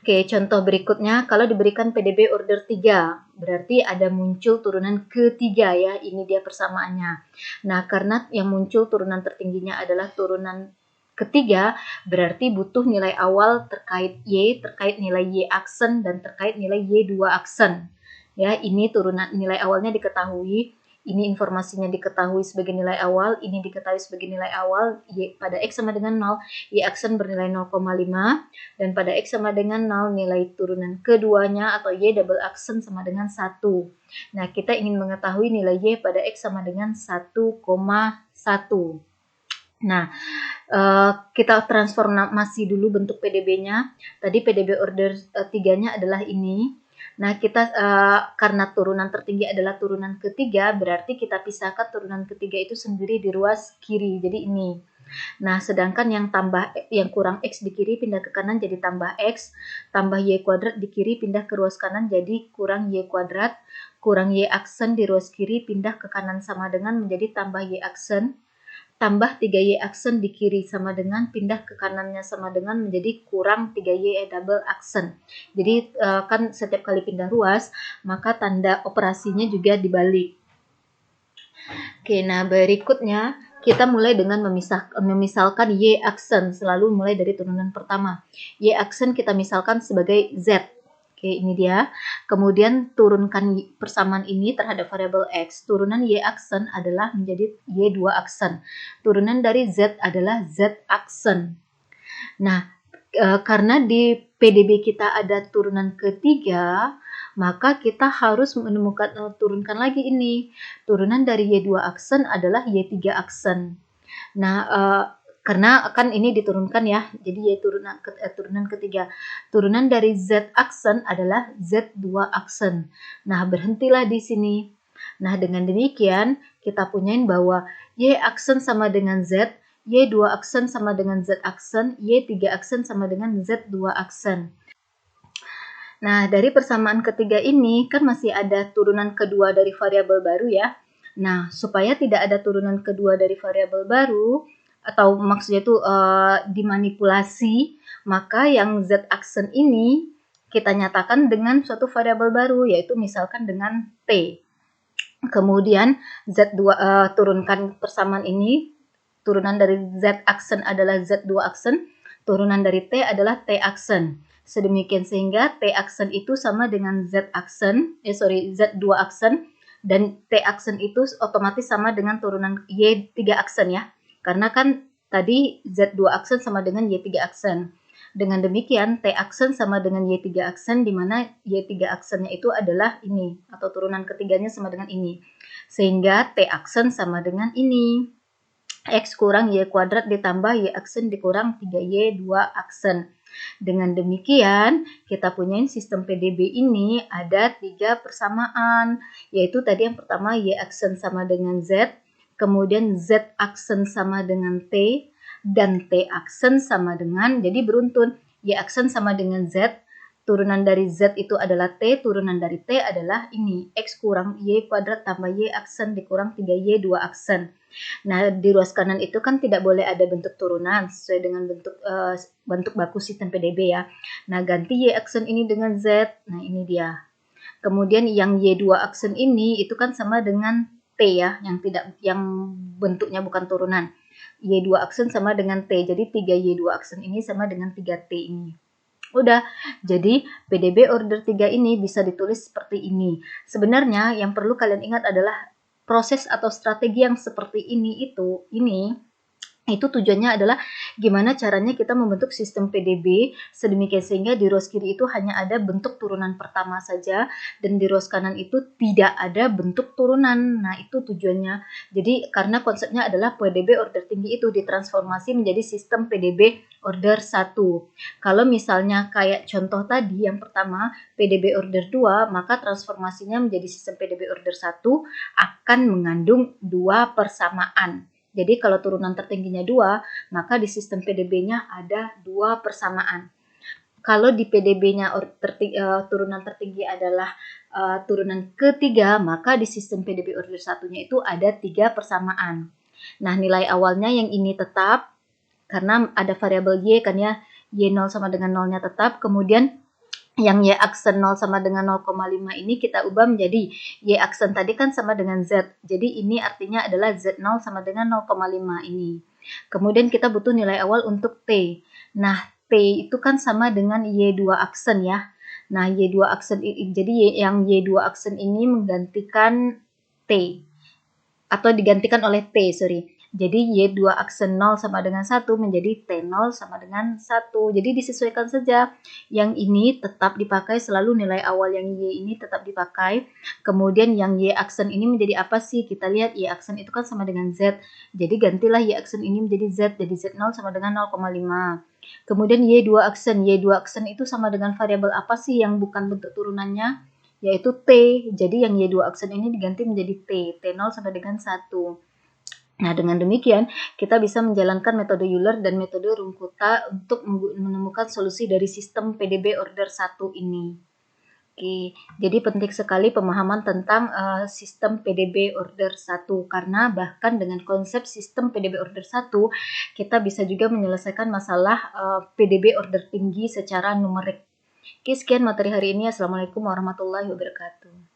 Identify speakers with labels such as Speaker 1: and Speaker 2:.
Speaker 1: Oke, contoh berikutnya kalau diberikan PDB order 3, berarti ada muncul turunan ketiga ya, ini dia persamaannya. Nah, karena yang muncul turunan tertingginya adalah turunan ketiga, berarti butuh nilai awal terkait Y, terkait nilai Y aksen, dan terkait nilai Y2 aksen. Ya, ini turunan nilai awalnya diketahui, ini informasinya diketahui sebagai nilai awal, ini diketahui sebagai nilai awal, Y pada X sama dengan 0, Y aksen bernilai 0,5, dan pada X sama dengan 0 nilai turunan keduanya atau Y double aksen sama dengan 1. Nah, kita ingin mengetahui nilai Y pada X sama dengan 1,1. Nah, kita transformasi dulu bentuk PDB-nya. Tadi PDB order 3-nya adalah ini. Nah, kita karena turunan tertinggi adalah turunan ketiga, berarti kita pisahkan turunan ketiga itu sendiri di ruas kiri. Jadi ini. Nah, sedangkan yang kurang X di kiri pindah ke kanan jadi tambah X, tambah Y kuadrat di kiri pindah ke ruas kanan jadi kurang Y kuadrat, kurang Y aksen di ruas kiri pindah ke kanan sama dengan menjadi tambah Y aksen, tambah 3Y aksen di kiri sama dengan pindah ke kanannya sama dengan menjadi kurang 3Y double aksen. Jadi kan setiap kali pindah ruas, maka tanda operasinya juga dibalik. Oke, nah berikutnya kita mulai dengan memisalkan Y aksen, selalu mulai dari turunan pertama. Y aksen kita misalkan sebagai Z. Oke, ini dia. Kemudian turunkan persamaan ini terhadap variabel X. Turunan Y aksen adalah menjadi Y2 aksen. Turunan dari Z adalah Z aksen. Nah, karena di PDB kita ada turunan ketiga, maka kita harus menemukan turunkan lagi ini. Turunan dari Y2 aksen adalah Y3 aksen. Nah, karena kan ini diturunkan ya, jadi Y turunan ketiga. Turunan dari Z aksen adalah Z2 aksen. Nah, berhentilah di sini. Nah, dengan demikian kita punyain bahwa Y aksen sama dengan Z, Y2 aksen sama dengan Z aksen, Y3 aksen sama dengan Z2 aksen. Nah, dari persamaan ketiga ini kan masih ada turunan kedua dari variabel baru ya. Nah, supaya tidak ada turunan kedua dari variabel baru, atau maksudnya itu dimanipulasi, maka yang Z aksen ini kita nyatakan dengan suatu variabel baru, yaitu misalkan dengan T. Kemudian Z2 turunkan persamaan ini, turunan dari Z aksen adalah Z2 aksen, turunan dari T adalah T aksen. Sedemikian sehingga T aksen itu sama dengan Z aksen, Z2 aksen, dan T aksen itu otomatis sama dengan turunan Y3 aksen ya. Karena kan tadi Z2 aksen sama dengan Y3 aksen. Dengan demikian, T aksen sama dengan Y3 aksen, di mana Y3 aksennya itu adalah ini, atau turunan ketiganya sama dengan ini. Sehingga T aksen sama dengan ini. X kurang Y kuadrat ditambah Y aksen dikurang 3Y2 aksen. Dengan demikian, kita punya sistem PDB ini ada 3 persamaan, yaitu tadi yang pertama Y aksen sama dengan Z, kemudian Z aksen sama dengan T, dan T aksen sama dengan, jadi beruntun, Y aksen sama dengan Z, turunan dari Z itu adalah T, turunan dari T adalah ini, X kurang Y kuadrat tambah Y aksen dikurang 3Y2 aksen. Nah, di ruas kanan itu kan tidak boleh ada bentuk turunan sesuai dengan bentuk baku sistem PDB ya. Nah, ganti Y aksen ini dengan Z. Nah, ini dia. Kemudian yang Y2 aksen ini itu kan sama dengan T ya, yang bentuknya bukan turunan. Y2 aksen sama dengan T. Jadi 3Y2 aksen ini sama dengan 3T ini. Udah, jadi PDB order 3 ini bisa ditulis seperti ini. Sebenarnya yang perlu kalian ingat adalah proses atau strategi yang seperti ini itu tujuannya adalah gimana caranya kita membentuk sistem PDB sedemikian sehingga di ruas kiri itu hanya ada bentuk turunan pertama saja dan di ruas kanan itu tidak ada bentuk turunan. Nah, itu tujuannya. Jadi karena konsepnya adalah PDB order tinggi itu ditransformasi menjadi sistem PDB order 1. Kalau misalnya kayak contoh tadi yang pertama PDB order 2, maka transformasinya menjadi sistem PDB order 1 akan mengandung 2 persamaan. Jadi kalau turunan tertingginya 2, maka di sistem PDB-nya ada 2 persamaan. Kalau di PDB-nya turunan tertinggi adalah turunan ketiga, maka di sistem PDB order 1-nya itu ada 3 persamaan. Nah, nilai awalnya yang ini tetap, karena ada variabel Y kan ya, Y0 sama dengan 0-nya tetap, kemudian yang Y aksen 0 sama dengan 0,5 ini kita ubah menjadi Y aksen tadi kan sama dengan Z. Jadi ini artinya adalah Z0 sama dengan 0,5 ini. Kemudian kita butuh nilai awal untuk T. Nah, T itu kan sama dengan Y2 aksen ya. Nah, Y2 aksen jadi yang Y2 aksen ini menggantikan T atau digantikan oleh T, sorry. Jadi Y2 aksen 0 sama dengan 1 menjadi T0 sama dengan 1. Jadi disesuaikan saja. Yang ini tetap dipakai selalu nilai awal yang Y ini tetap dipakai. Kemudian yang Y aksen ini menjadi apa sih? Kita lihat Y aksen itu kan sama dengan Z. Jadi gantilah Y aksen ini menjadi Z. Jadi Z0 sama dengan 0,5. Kemudian Y2 aksen. Y2 aksen itu sama dengan variabel apa sih yang bukan bentuk turunannya? Yaitu T. Jadi yang Y2 aksen ini diganti menjadi T. T0 sampai dengan 1. Nah, dengan demikian kita bisa menjalankan metode Euler dan metode Runge-Kutta untuk menemukan solusi dari sistem PDB order 1 ini. Oke, jadi penting sekali pemahaman tentang sistem PDB order 1 karena bahkan dengan konsep sistem PDB order 1 kita bisa juga menyelesaikan masalah PDB order tinggi secara numerik. Oke, sekian materi hari ini. Assalamualaikum warahmatullahi wabarakatuh.